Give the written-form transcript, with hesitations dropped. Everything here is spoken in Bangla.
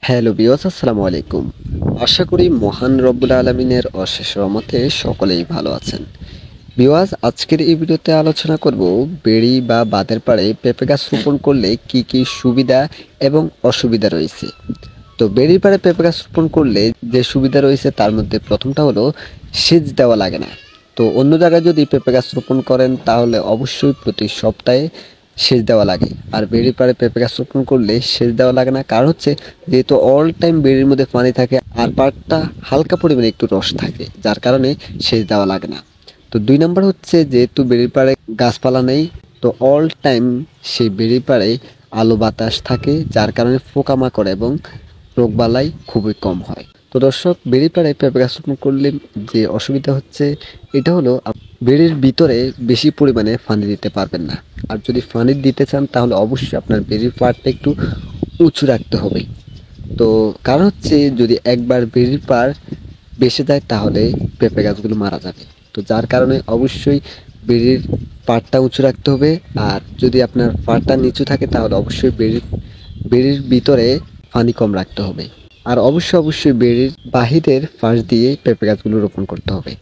হ্যালো বিয়স, আসসালামু আলাইকুম। আশা করি মহান রব্বুল আলমিনের অশেষ রহমতে সকলেই ভালো আছেন। বিওয়াজ, আজকের এই ভিডিওতে আলোচনা করব বেড়ি বা বাঁধের পাড়ে পেঁপে গাছ রোপণ করলে কি কি সুবিধা এবং অসুবিধা রয়েছে। তো বেড়ির পাড়ে পেঁপে গাছ রোপণ করলে যে সুবিধা রয়েছে তার মধ্যে প্রথমটা হলো সেচ দেওয়া লাগে না। তো অন্য জায়গায় যদি পেঁপে গাছ রোপণ করেন তাহলে অবশ্যই প্রতি সপ্তাহে সেচ দেওয়া লাগে। আর বেড়ির পাড়ে পেঁপে গাছ রোপণ করলে সেচ দেওয়া লাগে না, কারণ হচ্ছে যেহেতু অল টাইম বেড়ির মধ্যে পানি থাকে আর পাড়টা হালকা পরিমাণে একটু রস থাকে, যার কারণে সেচ দেওয়া লাগে না। তো 2 নম্বর হচ্ছে যেহেতু বেড়ির পাড়ে গাছপালা নেই, তো অল টাইম সেই বেড়ির পাড়ে আলো বাতাস থাকে, যার কারণে পোকামাকড় এবং রোগবালাই খুবই কম হয়। তো দর্শক, বেড়ির পাড়ে পেঁপে গাছ রোপণ করলে যে অসুবিধা হচ্ছে এটা হলো বেড়ির ভিতরে বেশি পরিমাণে পানি দিতে পারবেন না। আর যদি পানি দিতে চান তাহলে অবশ্যই আপনার বেড়ির পাড়টা একটু উঁচু রাখতে হবে। তো কারণ হচ্ছে যদি একবার বেড়ির পাড় বেসে যায় তাহলে পেঁপে গাছগুলো মারা যাবে। তো যার কারণে অবশ্যই বেড়ির পাড়টা উঁচু রাখতে হবে। আর যদি আপনার পাড়টা নিচু থাকে তাহলে অবশ্যই বেড়ির ভিতরে পানি কম রাখতে হবে। আর অবশ্যই বেড়ির বাহিরের পাশ দিয়ে পেঁপে গাছগুলো রোপণ করতে হবে।